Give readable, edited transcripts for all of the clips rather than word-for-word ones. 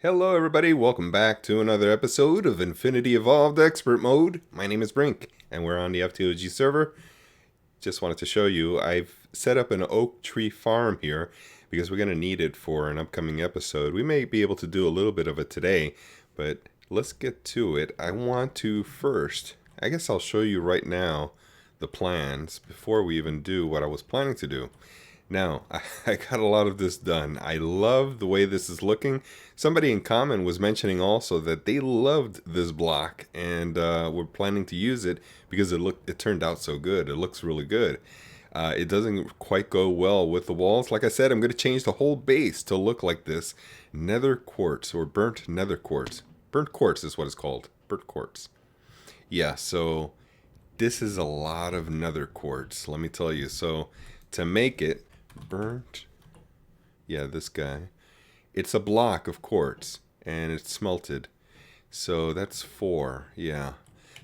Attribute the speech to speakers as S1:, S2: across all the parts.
S1: Hello everybody, welcome back to another episode of Infinity Evolved Expert Mode. My name is Brink, and we're on the FTOG server. Just wanted to show you, I've set up an oak tree farm here because we're going to need it for an upcoming episode. We may be able to do a little bit of it today, but let's get to it. I want to first, I guess I'll show you right now the plans before we even do what I was planning to do. Now, I got a lot of this done. I love the way this is looking. Somebody in comment was mentioning also that they loved this block and were planning to use it because it turned out so good. It looks really good. It doesn't quite go well with the walls. Like I said, I'm going to change the whole base to look like this. Nether quartz or burnt nether quartz. Burnt quartz is what it's called. Burnt quartz. Yeah, so this is a lot of nether quartz, let me tell you. So to make it burnt, yeah, this guy, it's a block of quartz and it's smelted, so that's 4. Yeah,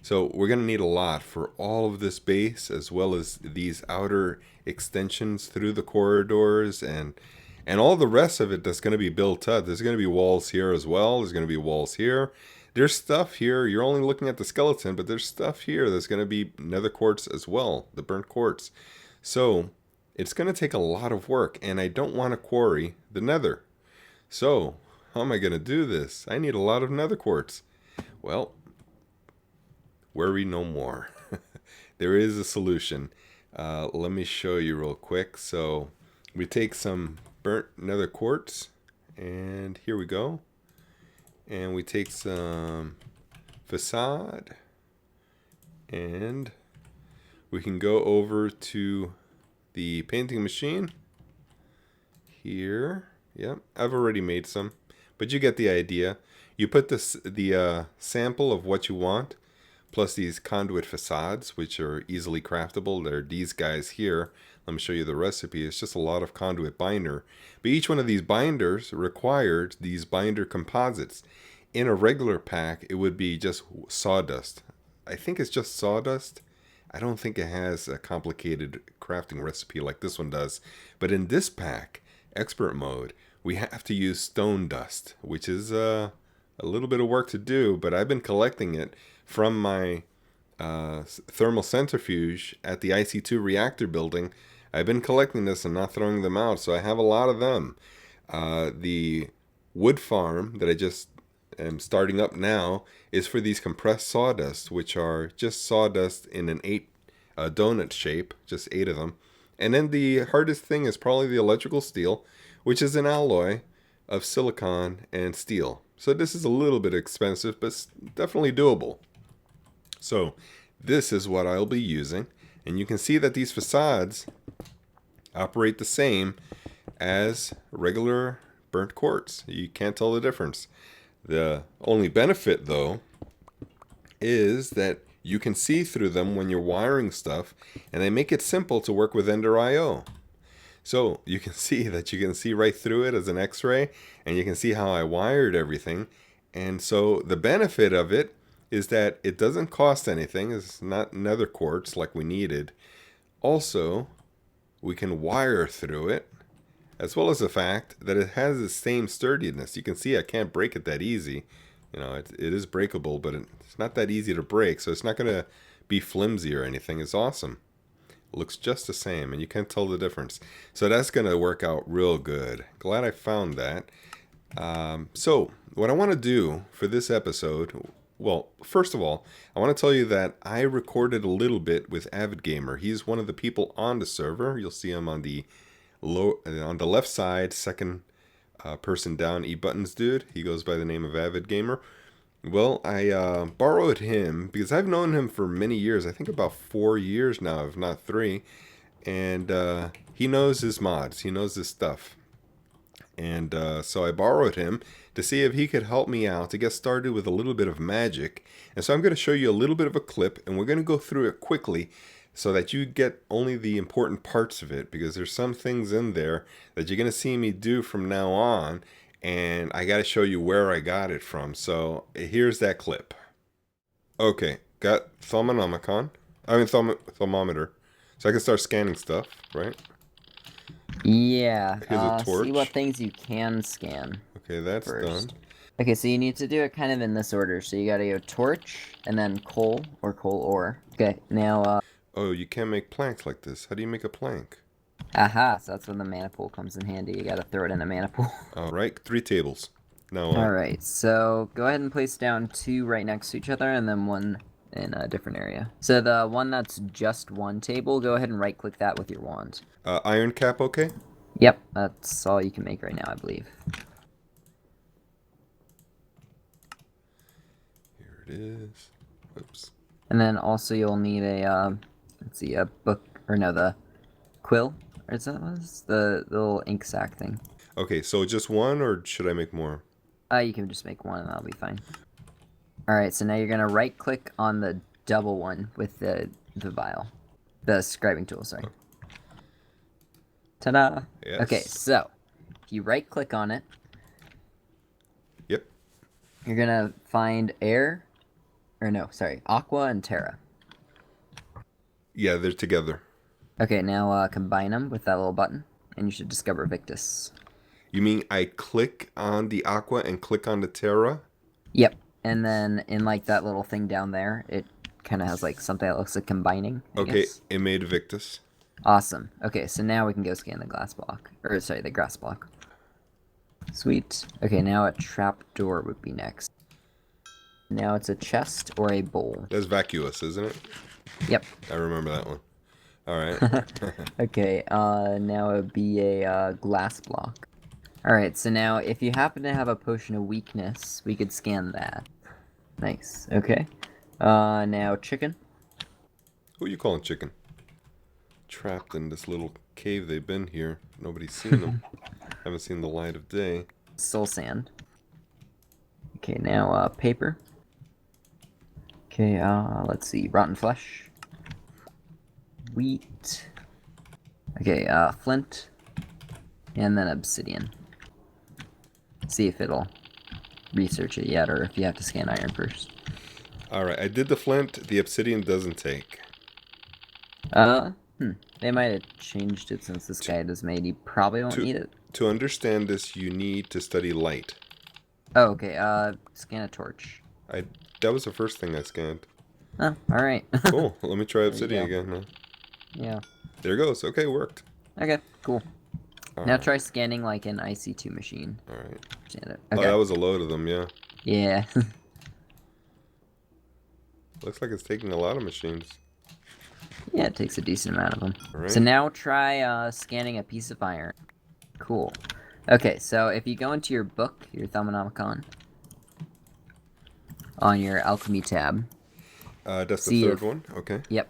S1: so we're gonna need a lot for all of this base as well as these outer extensions through the corridors and all the rest of it that's going to be built up. There's going to be walls here as well. There's going to be walls here. There's stuff here. You're only looking at the skeleton, but there's stuff here that's going to be nether quartz as well, the burnt quartz. So it's going to take a lot of work, and I don't want to quarry the nether. So how am I going to do this? I need a lot of nether quartz. Well, worry no more. There is a solution. Let me show you real quick. So we take some burnt nether quartz, and here we go. And we take some facade, and we can go over to the painting machine here. Yep, I've already made some, but you get the idea. You put the sample of what you want, plus these conduit facades, which are easily craftable. They're these guys here. Let me show you the recipe. It's just a lot of conduit binder. But each one of these binders required these binder composites. In a regular pack, it would be just sawdust. I think it's just sawdust. I don't think it has a complicated crafting recipe like this one does. But in this pack, expert mode, we have to use stone dust, which is a little bit of work to do, but I've been collecting it from my thermal centrifuge at the IC2 reactor building. I've been collecting this and not throwing them out, so I have a lot of them. The wood farm that I just am starting up now is for these compressed sawdust, which are just sawdust in an 8 donut shape, just 8 of them. And then the hardest thing is probably the electrical steel, which is an alloy of silicon and steel. So this is a little bit expensive, but it's definitely doable. So this is what I'll be using, and you can see that these facades operate the same as regular burnt quartz. You can't tell the difference. The only benefit, though, is that you can see through them when you're wiring stuff, and they make it simple to work with Ender IO. So you can see that you can see right through it as an X-ray, and you can see how I wired everything. And so the benefit of it is that it doesn't cost anything. It's not nether quartz like we needed. Also, we can wire through it, as well as the fact that it has the same sturdiness. You can see I can't break it that easy. You know, it is breakable, but it's not that easy to break, so it's not going to be flimsy or anything. It's awesome. It looks just the same, and you can't tell the difference. So that's going to work out real good. Glad I found that. So what I want to do for this episode, well, first of all, I want to tell you that I recorded a little bit with avidgamer. He's one of the people on the server. You'll see him on the left side, second person down, ebuttonsdude. He goes by the name of avidgamer. Well, I borrowed him because I've known him for many years. I think about 4 years now, if not 3. And he knows his mods. He knows his stuff. And so I borrowed him to see if he could help me out to get started with a little bit of magic. And so I'm going to show you a little bit of a clip, and we're going to go through it quickly so that you get only the important parts of it, because there's some things in there that you're going to see me do from now on, and I got to show you where I got it from. So here's that clip. Okay, got thermometer. So I can start scanning stuff, right?
S2: Yeah,
S1: Here's a torch.
S2: see what things you can scan.
S1: Okay, that's
S2: first.
S1: done.
S2: Okay, so you need to do it kind of in this order. So you gotta go torch, and then coal, or coal ore. Okay, now,
S1: Oh, you can't make planks like this. How do you make a plank?
S2: aha, so that's when the mana pool comes in handy. You gotta throw it in the mana pool.
S1: All right, 3 tables. Now what?
S2: Alright, so go ahead and place down 2 right next to each other, and then 1 in a different area. So the one that's just 1 table, go ahead and right-click that with your wand.
S1: Iron cap, okay?
S2: Yep, that's all you can make right now, I believe.
S1: Here it is. Oops.
S2: And then also you'll need a, let's see, a book, or no, the quill, or is that what it was? The little ink sac thing.
S1: Okay, so just one, or should I make more?
S2: You can just make 1 and that'll be fine. Alright, so now you're gonna right-click on the double one with the vial. The scribing tool, sorry. Ta-da!
S1: Yes.
S2: Okay, so, if you right-click on it,
S1: Yep.
S2: you're gonna find air, or no, sorry, aqua and terra.
S1: Yeah, they're together.
S2: Okay, now combine them with that little button, and you should discover Victus.
S1: You mean I click on the aqua and click on the terra?
S2: Yep, and then in like that little thing down there, it kind of has like something that looks like combining, I guess.
S1: It made Victus.
S2: Awesome. Okay, so now we can go scan the glass block. Or, sorry, the grass block. Sweet. Okay, now a trap door would be next. Now it's a chest or a bowl.
S1: That's vacuous, isn't it?
S2: Yep.
S1: I remember that one. Alright.
S2: Okay, now it would be a glass block. Alright, so now if you happen to have a potion of weakness, we could scan that. Nice. Okay. Now chicken.
S1: Who you calling chicken? Trapped in this little cave they've been here. Nobody's seen them. Haven't seen the light of day.
S2: Soul sand. Okay, now paper. Okay, let's see. Rotten flesh. Wheat. Okay, flint. And then obsidian. See if it'll research it yet, or if you have to scan iron first.
S1: Alright, I did the flint. The obsidian doesn't take.
S2: They might have changed it since this guide was made. You probably won't need it.
S1: To understand this, you need to study light.
S2: Oh, okay, scan a torch.
S1: That was the first thing I scanned.
S2: Oh, alright.
S1: Cool. Let me try obsidian again now.
S2: Yeah.
S1: There goes. Okay, worked.
S2: Okay, cool. Now try scanning like an IC2 machine.
S1: Alright.
S2: Okay.
S1: Oh, that was a load of them, yeah.
S2: Yeah.
S1: Looks like it's taking a lot of machines.
S2: Yeah, it takes a decent amount of them.
S1: Right.
S2: So now try scanning a piece of iron. Cool. Okay, so if you go into your book, your Thaumanomicon, on your alchemy tab.
S1: That's the third one? Okay.
S2: Yep.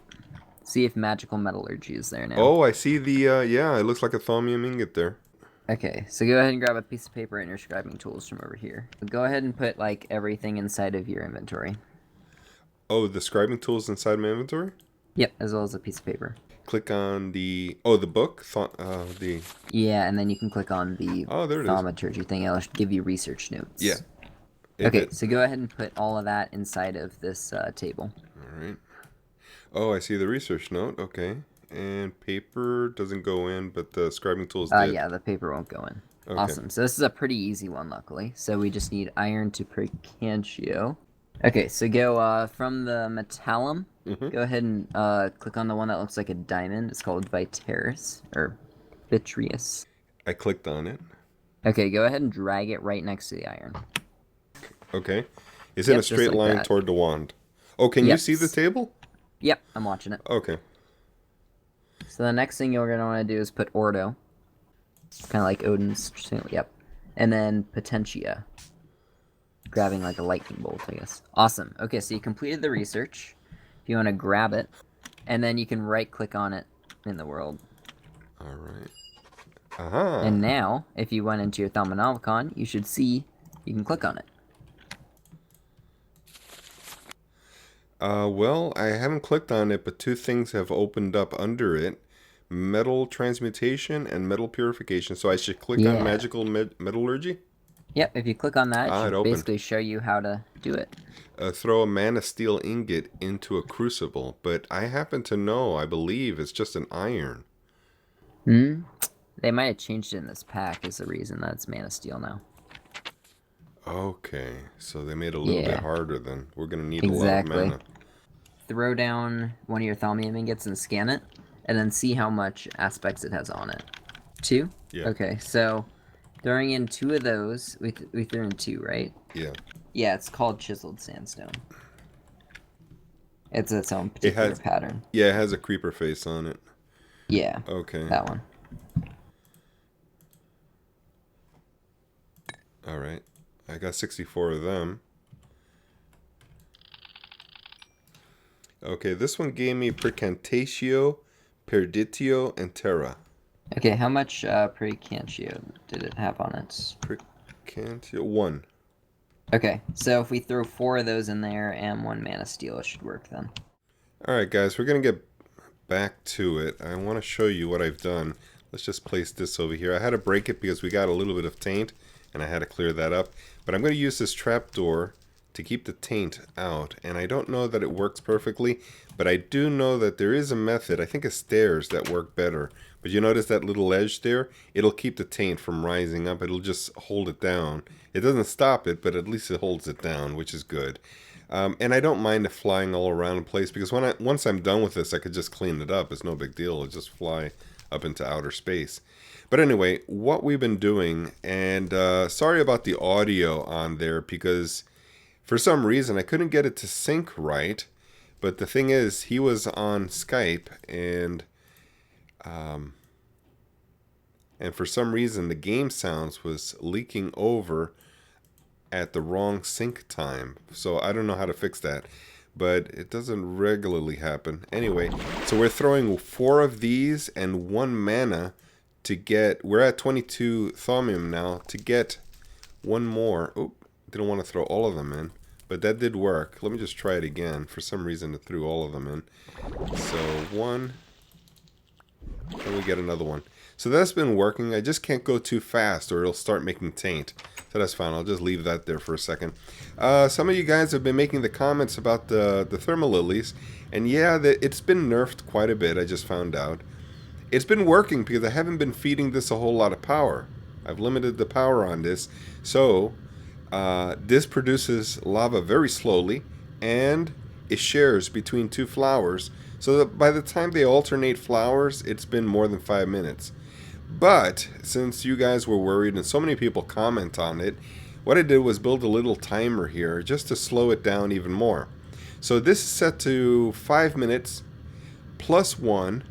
S2: See if magical metallurgy is there now.
S1: Oh, I see the, yeah, it looks like a thaumium ingot there.
S2: Okay, so go ahead and grab a piece of paper and your scribing tools from over here. Go ahead and put, like, everything inside of your inventory.
S1: Oh, the scribing tool's inside my inventory?
S2: Yep, as well as a piece of paper.
S1: Click on the, oh, the book?
S2: Yeah, and then you can click on the
S1: there it
S2: thaumaturgy thing. It'll give you research notes.
S1: Yeah.
S2: Okay, so go ahead and put all of that inside of this table.
S1: Alright. Oh, I see the research note. Okay. And paper doesn't go in, but the scribing tools did.
S2: Yeah, the paper won't go in.
S1: Okay.
S2: Awesome. So this is a pretty easy one, luckily. So we just need iron to precantio. Okay, so go from the metallum. Go ahead and click on the one that looks like a diamond. It's called Viteris, or Vitreous.
S1: I clicked on it.
S2: Okay, go ahead and drag it right next to the iron.
S1: Okay. Is it a straight
S2: like
S1: line
S2: that.
S1: toward the wand? Oh, can you see the table?
S2: Yep, I'm watching it.
S1: Okay.
S2: So the next thing you're going to want to do is put Ordo. Kind of like Odin's. Yep. And then Potentia. Grabbing like a lightning bolt, I guess. Awesome. Okay, so you completed the research. If you want to grab it, and then you can right-click on it in the world.
S1: Alright. Aha.
S2: And now, if you went into your Thaumanomicon, you should see you can click on it.
S1: Well, I haven't clicked on it, but 2 things have opened up under it. Metal transmutation and metal purification. So I should click on magical metallurgy?
S2: Yep, if you click on that, it should
S1: it
S2: basically show you how to do it.
S1: Throw a mana steel ingot into a crucible, but I happen to know, I believe, it's just an iron.
S2: They might have changed it in this pack is the reason that it's mana steel now.
S1: Okay, so they made it a little bit
S2: Yeah,
S1: harder then. We're gonna need a lot of
S2: exactly.
S1: mana.
S2: Throw down one of your thaumium ingots and scan it, and then see how much aspects it has on it. 2?
S1: Yeah,
S2: Okay, so throwing in 2 of those, we threw in 2, right?
S1: yeah.
S2: Yeah, it's called chiseled sandstone. It's its own
S1: It
S2: particular
S1: has,
S2: pattern.
S1: yeah, it has a creeper face on it.
S2: Yeah,
S1: Okay,
S2: that one.
S1: all right. I got 64 of them. Okay, this one gave me Percantatio, Perditio, and Terra.
S2: Okay, how much precantio did it have on it?
S1: Percantatio, 1.
S2: Okay, so if we throw 4 of those in there and 1 mana steel, it should work then.
S1: Alright guys, we're going to get back to it. I want to show you what I've done. Let's just place this over here. I had to break it because we got a little bit of taint, and I had to clear that up. But I'm going to use this trapdoor to keep the taint out, and I don't know that it works perfectly, but I do know that there is a method, I think it's stairs, that work better. But you notice that little edge there? It'll keep the taint from rising up. It'll just hold it down. It doesn't stop it, but at least it holds it down, which is good. And I don't mind it flying all around the place, because once I'm done with this, I could just clean it up. It's no big deal. It'll just fly up into outer space. But anyway, what we've been doing, and sorry about the audio on there, because for some reason I couldn't get it to sync right. But the thing is, he was on Skype, and for some reason the game sounds was leaking over at the wrong sync time. So I don't know how to fix that, but it doesn't regularly happen. Anyway, so we're throwing 4 of these and 1 mana to get, we're at 22 thaumium now, to get 1 more. Oh, didn't want to throw all of them in, but that did work. Let me just try it again. For some reason it threw all of them in. So 1, and we get another one. So that's been working. I just can't go too fast or it'll start making taint. So that's fine. I'll just leave that there for a second. Some of you guys have been making the comments about the thermal lilies. And yeah, it's been nerfed quite a bit, I just found out. It's been working because I haven't been feeding this a whole lot of power. I've limited the power on this. So this produces lava very slowly. And it shares between 2 flowers. So that by the time they alternate flowers, it's been more than 5 minutes. But since you guys were worried and so many people comment on it, what I did was build a little timer here just to slow it down even more. So this is set to 5 minutes plus 1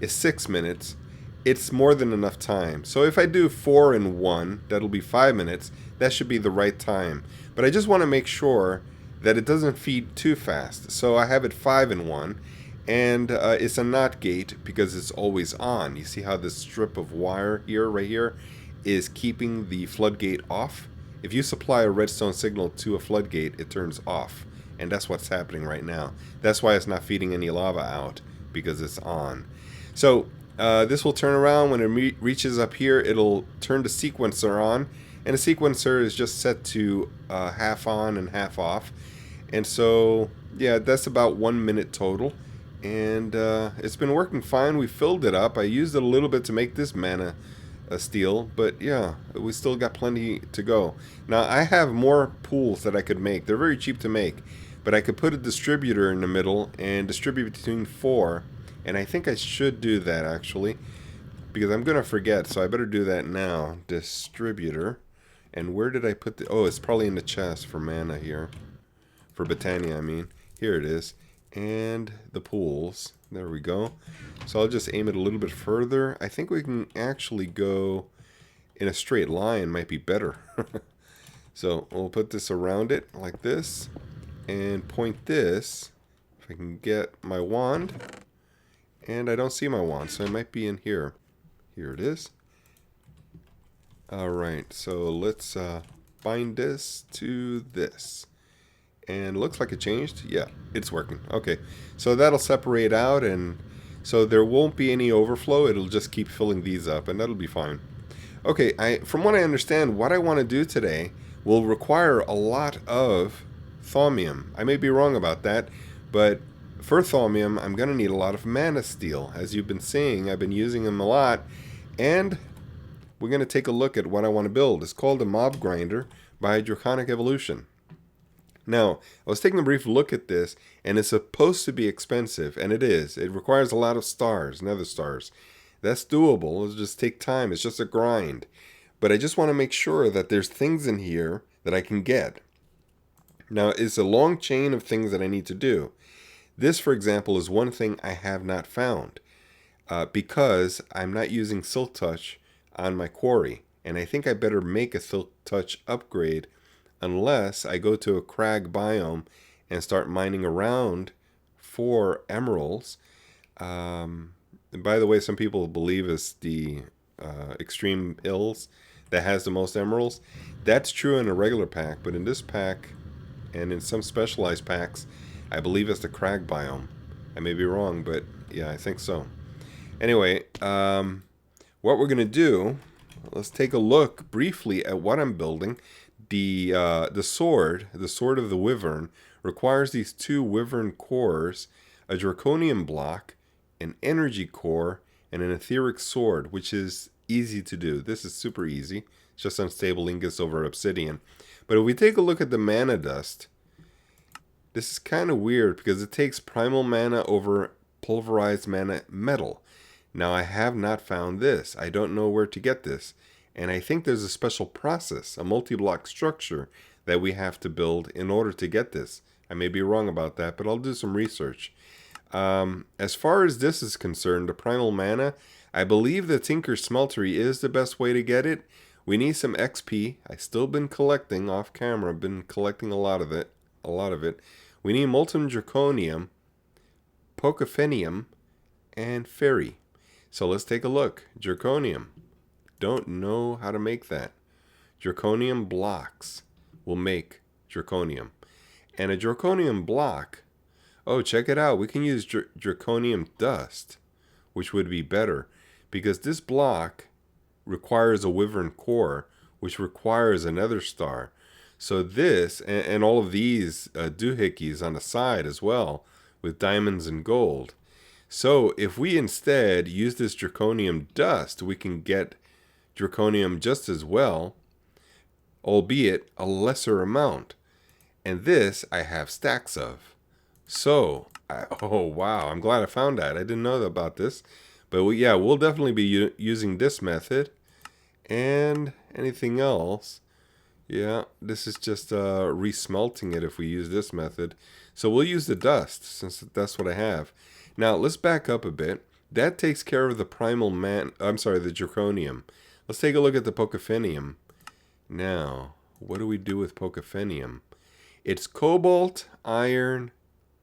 S1: is 6 minutes. It's more than enough time. So if I do 4 and 1, that'll be 5 minutes. That should be the right time. But I just want to make sure that it doesn't feed too fast. So I have it 5 and 1. And it's a NOT gate because it's always on. You see how this strip of wire here, right here, is keeping the floodgate off? If you supply a redstone signal to a floodgate, it turns off. And that's what's happening right now. That's why it's not feeding any lava out, because it's on. So this will turn around. When it reaches up here, it'll turn the sequencer on. And the sequencer is just set to half on and half off. And so, yeah, that's about 1 minute total. And it's been working fine. We filled it up. I used it a little bit to make this mana steel, but yeah, we still got plenty to go. Now I have more pools that I could make. They're very cheap to make, but I could put a distributor in the middle and distribute between 4, and I think I should do that actually, because I'm gonna forget, so I better do that now. Distributor. And where did I put the, oh, it's probably in the chest for mana here, for Botania I mean. Here it is. And the pools. There we go. So I'll just aim it a little bit further. I think we can actually go in a straight line, might be better. So we'll put this around it like this and point this, if I can get my wand. And I don't see my wand, so it might be in here. Here it is. Alright, so let's bind this to this. And it looks like it changed. Yeah, it's working. Okay, so that'll separate out, and so there won't be any overflow. It'll just keep filling these up, and that'll be fine. Okay, from what I understand, what I want to do today will require a lot of thaumium. I may be wrong about that, but for thaumium, I'm going to need a lot of mana steel. As you've been seeing, I've been using them a lot, and we're going to take a look at what I want to build. It's called a mob grinder, by Draconic evolution. Now, I was taking a brief look at this, and it's supposed to be expensive, and it is. It requires a lot of stars, nether stars. That's doable. It'll just take time. It's just a grind. But I just want to make sure that there's things in here that I can get. Now, it's a long chain of things that I need to do. This, for example, is one thing I have not found because I'm not using Silk Touch on my quarry. And I think I better make a Silk Touch upgrade unless I go to a crag biome and start mining around for emeralds. And by the way, some people believe it's the extreme hills that has the most emeralds. That's true in a regular pack, but in this pack and in some specialized packs, I believe it's the crag biome. I may be wrong, but yeah, I think so. Anyway, what we're going to do, let's take a look briefly at what I'm building. The sword of the wyvern, requires these 2 wyvern cores, a draconium block, an energy core, and an etheric sword, which is easy to do. This is super easy. It's just unstable ingots over obsidian. But if we take a look at the mana dust, this is kind of weird because it takes primal mana over pulverized mana metal. Now, I have not found this. I don't know where to get this. And I think there's a special process, a multi-block structure that we have to build in order to get this. I may be wrong about that, but I'll do some research. As far as this is concerned, the primal mana, I believe the Tinker Smeltery is the best way to get it. We need some XP. I've still been collecting off camera. I've been collecting a lot of it. We need molten draconium, pokefennium, and fairy. So let's take a look. Draconium. Don't know how to make that. Draconium blocks will make draconium. And a draconium block, oh, check it out. We can use draconium dust, which would be better because this block requires a wyvern core, which requires a nether star. So this, and all of these doohickeys on the side as well, with diamonds and gold. So if we instead use this draconium dust, we can get draconium just as well, albeit a lesser amount. And this I have stacks of. So, oh wow, I'm glad I found that. I didn't know about this. But we'll definitely be using this method. And anything else. Yeah, this is just resmelting it if we use this method. So we'll use the dust since that's what I have. Now let's back up a bit. That takes care of the primal the draconium. Let's take a look at the pokefennium. Now, what do we do with pokefennium? It's cobalt, iron,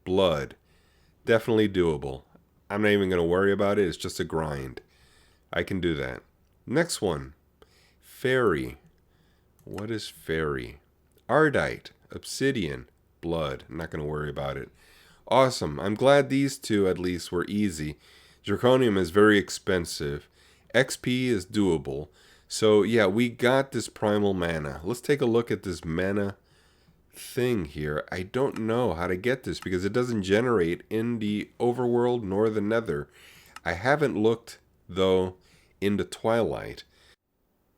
S1: blood. Definitely doable. I'm not even going to worry about it. It's just a grind. I can do that. Next one. Fairy. What is fairy? Ardite, obsidian, blood. I'm not going to worry about it. Awesome. I'm glad these 2 at least were easy. Draconium is very expensive. XP is doable. So yeah, we got this primal mana. Let's take a look at this mana thing here. I don't know how to get this because it doesn't generate in the overworld nor the nether. I haven't looked though in the twilight.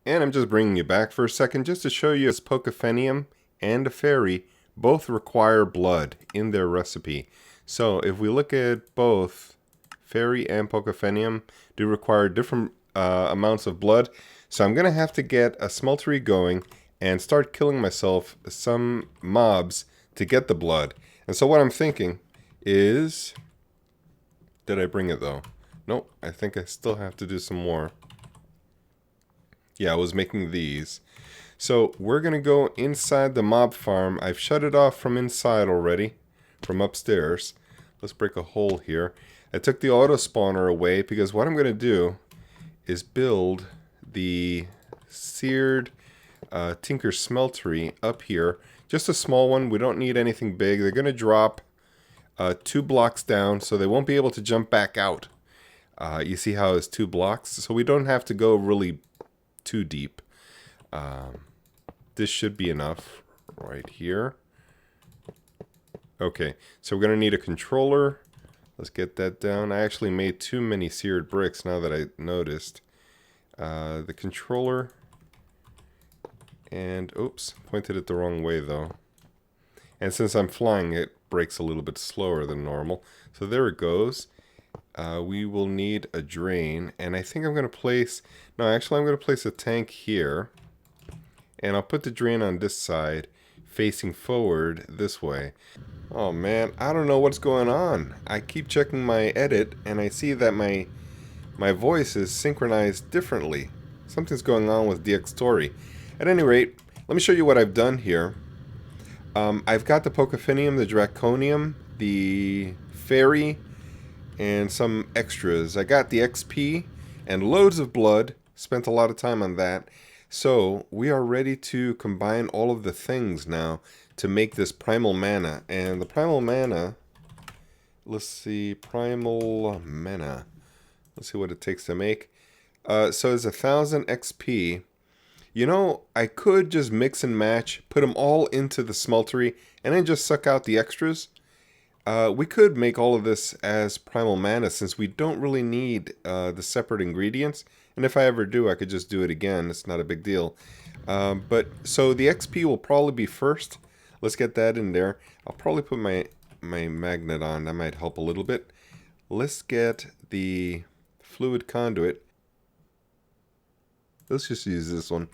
S1: And I'm just bringing you back for a second just to show you this pokefennium and a fairy both require blood in their recipe. So if we look at both, fairy and pokefennium do require different amounts of blood. So I'm going to have to get a smeltery going and start killing myself some mobs to get the blood. And so what I'm thinking is, did I bring it though? Nope, I think I still have to do some more. Yeah, I was making these. So we're going to go inside the mob farm. I've shut it off from inside already, from upstairs. Let's break a hole here. I took the auto spawner away because what I'm going to do is build the seared Tinker Smeltery up here. Just a small one. We don't need anything big. They're going to drop 2 blocks down, so they won't be able to jump back out. You see how it's 2 blocks? So we don't have to go really too deep. This should be enough right here. Okay, so we're going to need a controller. Let's get that down. I actually made too many seared bricks now that I noticed. The controller And, oops, pointed it the wrong way though. And since I'm flying, it breaks a little bit slower than normal. So there it goes. We will need a drain. And I think I'm going to place... No, actually I'm going to place a tank here. And I'll put the drain on this side, facing forward this way. Oh man, I don't know what's going on. I keep checking my edit, and I see that my voice is synchronized differently. Something's going on with DX Story. At any rate, let me show you what I've done here. I've got the pokefennium, the draconium, the fairy, and some extras. I got the XP and loads of blood. Spent a lot of time on that. So we are ready to combine all of the things now to make this primal mana. And the primal mana, let's see, primal mana. Let's see what it takes to make. So it's 1,000 XP. You know, I could just mix and match, put them all into the smeltery, and then just suck out the extras. We could make all of this as primal mana since we don't really need the separate ingredients. And if I ever do, I could just do it again. It's not a big deal. So the XP will probably be first. Let's get that in there. I'll probably put my magnet on. That might help a little bit. Let's get the fluid conduit. Let's just use this one.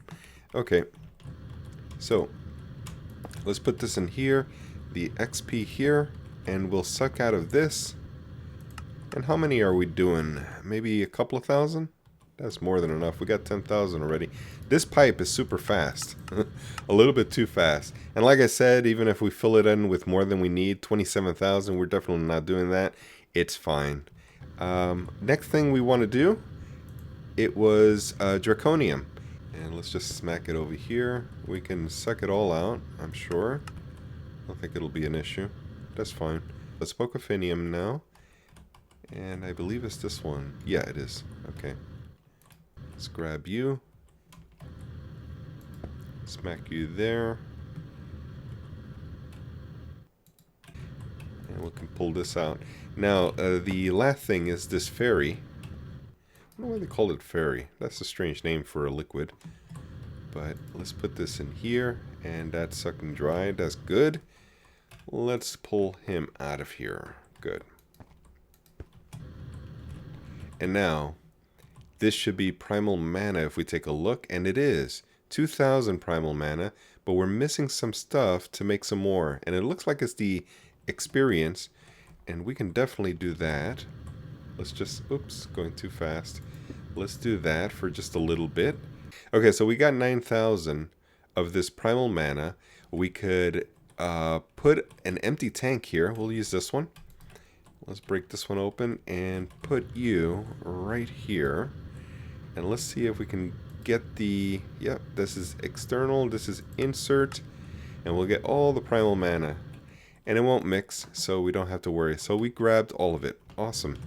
S1: Okay. So let's put this in here. The XP here. And we'll suck out of this. And how many are we doing? Maybe a couple of thousand? That's more than enough. We got 10,000 already. This pipe is super fast. A little bit too fast. And like I said, even if we fill it in with more than we need, 27,000, we're definitely not doing that. It's fine. Next thing we want to do, it was draconium. And let's just smack it over here. We can suck it all out, I'm sure. I don't think it'll be an issue. That's fine. Let's pokefennium now. And I believe it's this one. Yeah, it is. Okay. Let's grab you. Smack you there. And we can pull this out. Now, the last thing is this fairy. I don't know why they call it fairy. That's a strange name for a liquid. But let's put this in here. And that's sucking dry. That's good. Let's pull him out of here. Good. And now, this should be primal mana if we take a look. And it is 2,000 primal mana. But we're missing some stuff to make some more. And it looks like it's the experience. And we can definitely do that. Let's just... Oops, going too fast. Let's do that for just a little bit. Okay, so we got 9,000 of this primal mana. We could put an empty tank here. We'll use this one. Let's break this one open and put you right here. And let's see if we can get the... Yep, this is external. This is insert. And we'll get all the primal mana. And it won't mix, so we don't have to worry. So we grabbed all of it. Awesome.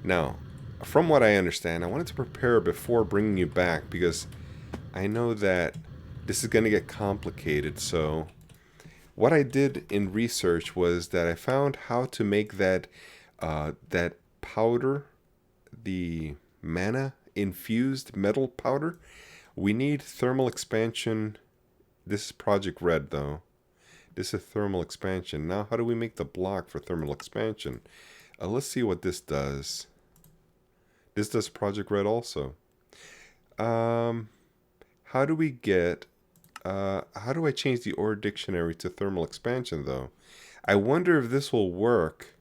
S1: Now, from what I understand, I wanted to prepare before bringing you back because I know that this is going to get complicated. So what I did in research was that I found how to make that that powder, the mana infused metal powder. We need thermal expansion. This is Project Red though. This is thermal expansion. Now how do we make the block for thermal expansion? Let's see what this does. This does Project Red also. How do we get... how do I change the ore dictionary to thermal expansion though? I wonder if this will work.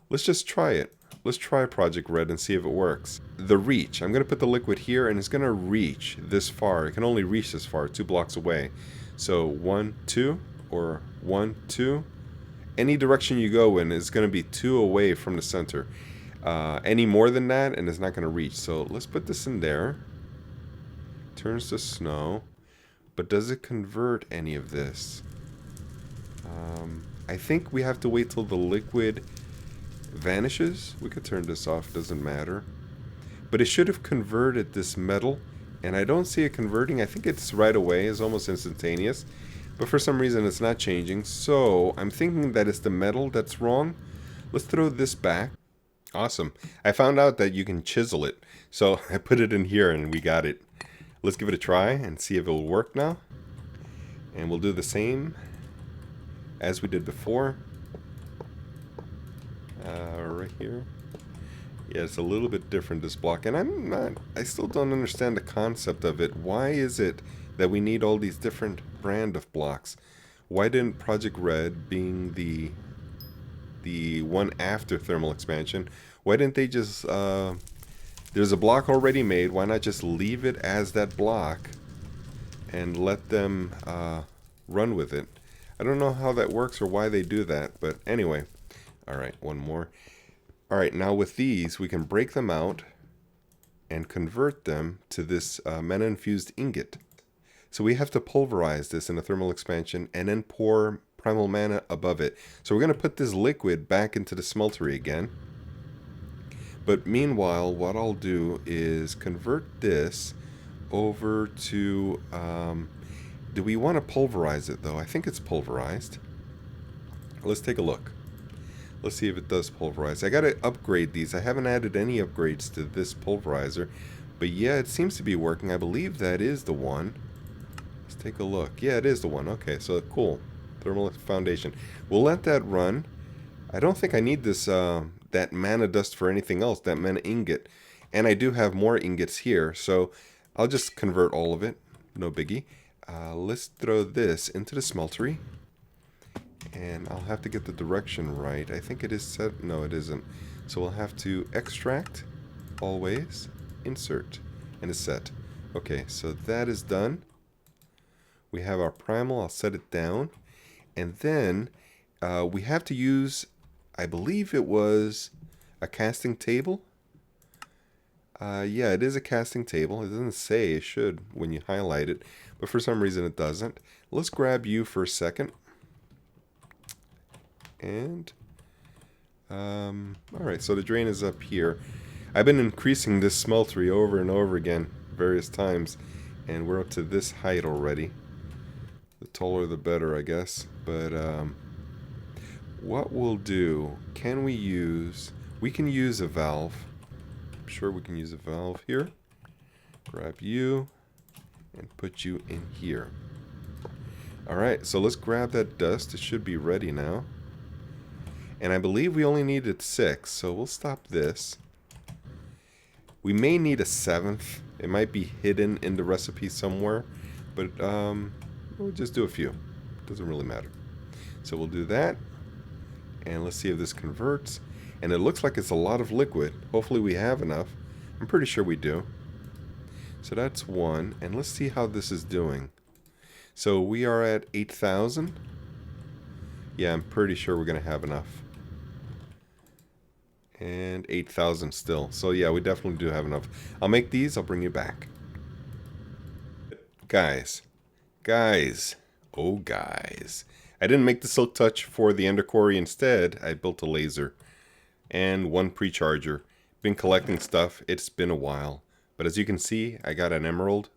S1: Let's just try it. Let's try Project Red and see if it works. The reach. I'm going to put the liquid here and it's going to reach this far. It can only reach this far, 2 blocks away. So 1, 2, or 1, 2. Any direction you go in is going to be 2 away from the center. Any more than that and it's not going to reach. So let's put this in there. Turns to snow. But does it convert any of this? I think we have to wait till the liquid vanishes. We could turn this off, doesn't matter. But it should have converted this metal. And I don't see it converting. I think it's right away. It's almost instantaneous. But for some reason it's not changing. So I'm thinking that it's the metal that's wrong. Let's throw this back. Awesome. I found out that you can chisel it. So I put it in here and we got it. Let's give it a try and see if it will work now. And we'll do the same as we did before. Right here. Yeah, it's a little bit different, this block. And I still don't understand the concept of it. Why is it that we need all these different brand of blocks? Why didn't Project Red, being the one after thermal expansion, why didn't they just, there's a block already made, why not just leave it as that block and let them run with it? I don't know how that works or why they do that, but anyway. Alright, one more. Alright, now with these, we can break them out and convert them to this mana-infused ingot. So we have to pulverize this in a thermal expansion and then pour primal mana above it. So we're going to put this liquid back into the smeltery again. But meanwhile, what I'll do is convert this over to... do we want to pulverize it, though? I think it's pulverized. Let's take a look. Let's see if it does pulverize. I got to upgrade these. I haven't added any upgrades to this pulverizer. But yeah, it seems to be working. I believe that is the one. Let's take a look. Yeah, it is the one. Okay, so cool. Thermal foundation. We'll let that run. I don't think I need this that mana dust for anything else. That mana ingot. And I do have more ingots here. So I'll just convert all of it. No biggie. Let's throw this into the smeltery. And I'll have to get the direction right. I think it is set. No, it isn't. So we'll have to extract, always, insert, and it's set. Okay, so that is done. We have our primal. I'll set it down. And then we have to use, I believe it was a casting table. Yeah, it is a casting table. It doesn't say it should when you highlight it, but for some reason it doesn't. Let's grab you for a second. And, alright, so the drain is up here. I've been increasing this smeltery over and over again, various times, and we're up to this height already. The taller the better, I guess. But, what we'll do, we can use a valve. I'm sure we can use a valve here. Grab you, and put you in here. Alright, so let's grab that dust. It should be ready now. And I believe we only needed 6, so we'll stop this. We may need a 7th. It might be hidden in the recipe somewhere, but we'll just do a few. Doesn't really matter. So we'll do that, and let's see if this converts. And it looks like it's a lot of liquid. Hopefully we have enough. I'm pretty sure we do. So that's 1, and let's see how this is doing. So we are at 8,000. Yeah, I'm pretty sure we're going to have enough. And 8,000 still. So yeah, we definitely do have enough. I'll make these. I'll bring you back. Guys. Oh, guys. I didn't make the silk touch for the ender quarry. Instead, I built a laser. And 1 precharger. Been collecting stuff. It's been a while. But as you can see, I got an emerald.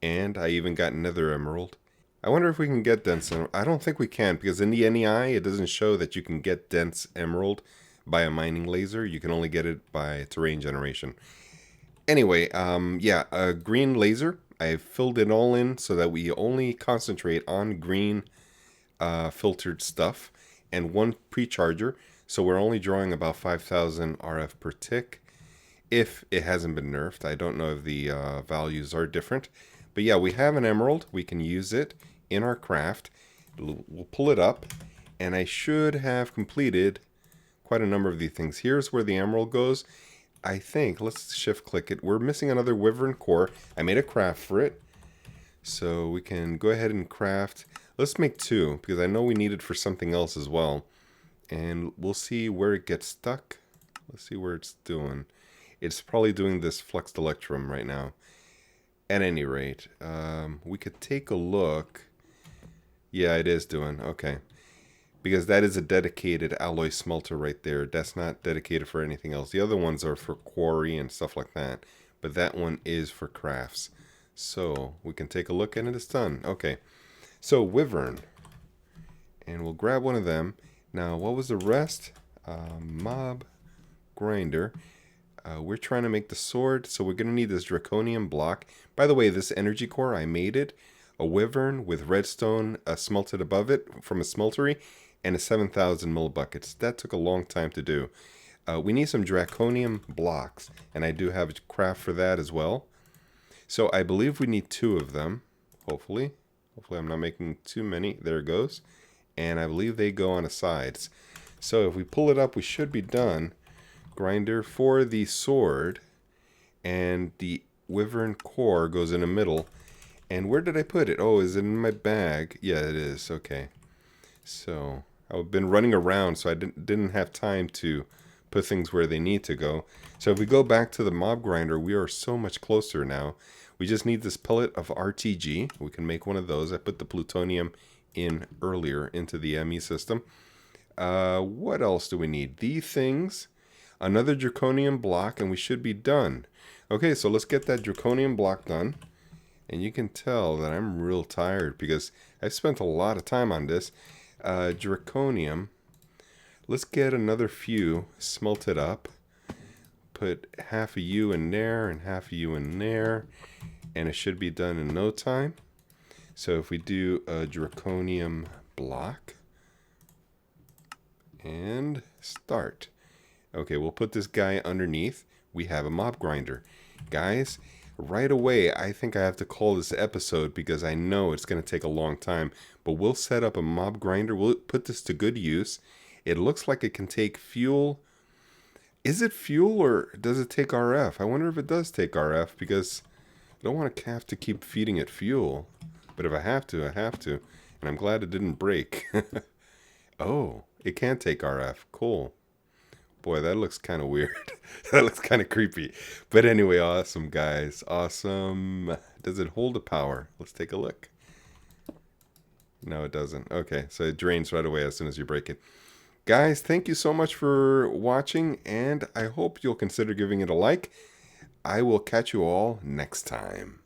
S1: And I even got another emerald. I wonder if we can get dense emerald. I don't think we can, because in the NEI, it doesn't show that you can get dense emerald by a mining laser. You can only get it by terrain generation. Anyway, yeah, a green laser. I filled it all in so that we only concentrate on green filtered stuff. And 1 precharger, so we're only drawing about 5,000 RF per tick. If it hasn't been nerfed. I don't know if the values are different. But yeah, we have an emerald. We can use it in our craft. We'll pull it up, and I should have completed quite a number of these things. Here's where the emerald goes. I think, let's shift click it. We're missing another wyvern core. I made a craft for it. So we can go ahead and craft. Let's make 2, because I know we need it for something else as well. And we'll see where it gets stuck. Let's see where it's doing. It's probably doing this flexed electrum right now. At any rate, we could take a look. Yeah, it is doing. Okay. Because that is a dedicated alloy smelter right there. That's not dedicated for anything else. The other ones are for quarry and stuff like that. But that one is for crafts. So we can take a look and it's done. Okay. So wyvern. And we'll grab one of them. Now, what was the rest? Mob grinder. We're trying to make the sword, so we're going to need this draconium block. By the way, this energy core, I made it a wyvern with redstone smelted above it from a smeltery, and a 7,000 millibuckets. That took a long time to do. We need some draconium blocks, and I do have a craft for that as well. So I believe we need 2 of them, hopefully. Hopefully I'm not making too many. There it goes. And I believe they go on the sides. So if we pull it up, we should be done. Grinder for the sword, and the wyvern core goes in the middle. And where did I put it? Oh, is it in my bag? Yeah, it is. Okay. So I've been running around, so I didn't have time to put things where they need to go. So if we go back to the mob grinder, we are so much closer now. We just need this pellet of RTG. We can make one of those. I put the plutonium in earlier into the ME system. What else do we need? These things, another draconium block, and we should be done. Okay, so let's get that draconium block done. And you can tell that I'm real tired because I've spent a lot of time on this. Draconium. Let's get another few smelted up. Put half of you in there and half of you in there. And it should be done in no time. So if we do a draconium block. And start. Okay, we'll put this guy underneath. We have a mob grinder. Guys, right away, I think I have to call this episode because I know it's going to take a long time. But we'll set up a mob grinder. We'll put this to good use. It looks like it can take fuel. Is it fuel or does it take RF? I wonder if it does take RF because I don't want to have to keep feeding it fuel. But if I have to, I have to. And I'm glad it didn't break. Oh, it can take RF. Cool. Boy, that looks kind of weird. That looks kind of creepy. But anyway, awesome, guys. Awesome. Does it hold the power? Let's take a look. No, it doesn't. Okay, so it drains right away as soon as you break it. Guys, thank you so much for watching, and I hope you'll consider giving it a like. I will catch you all next time.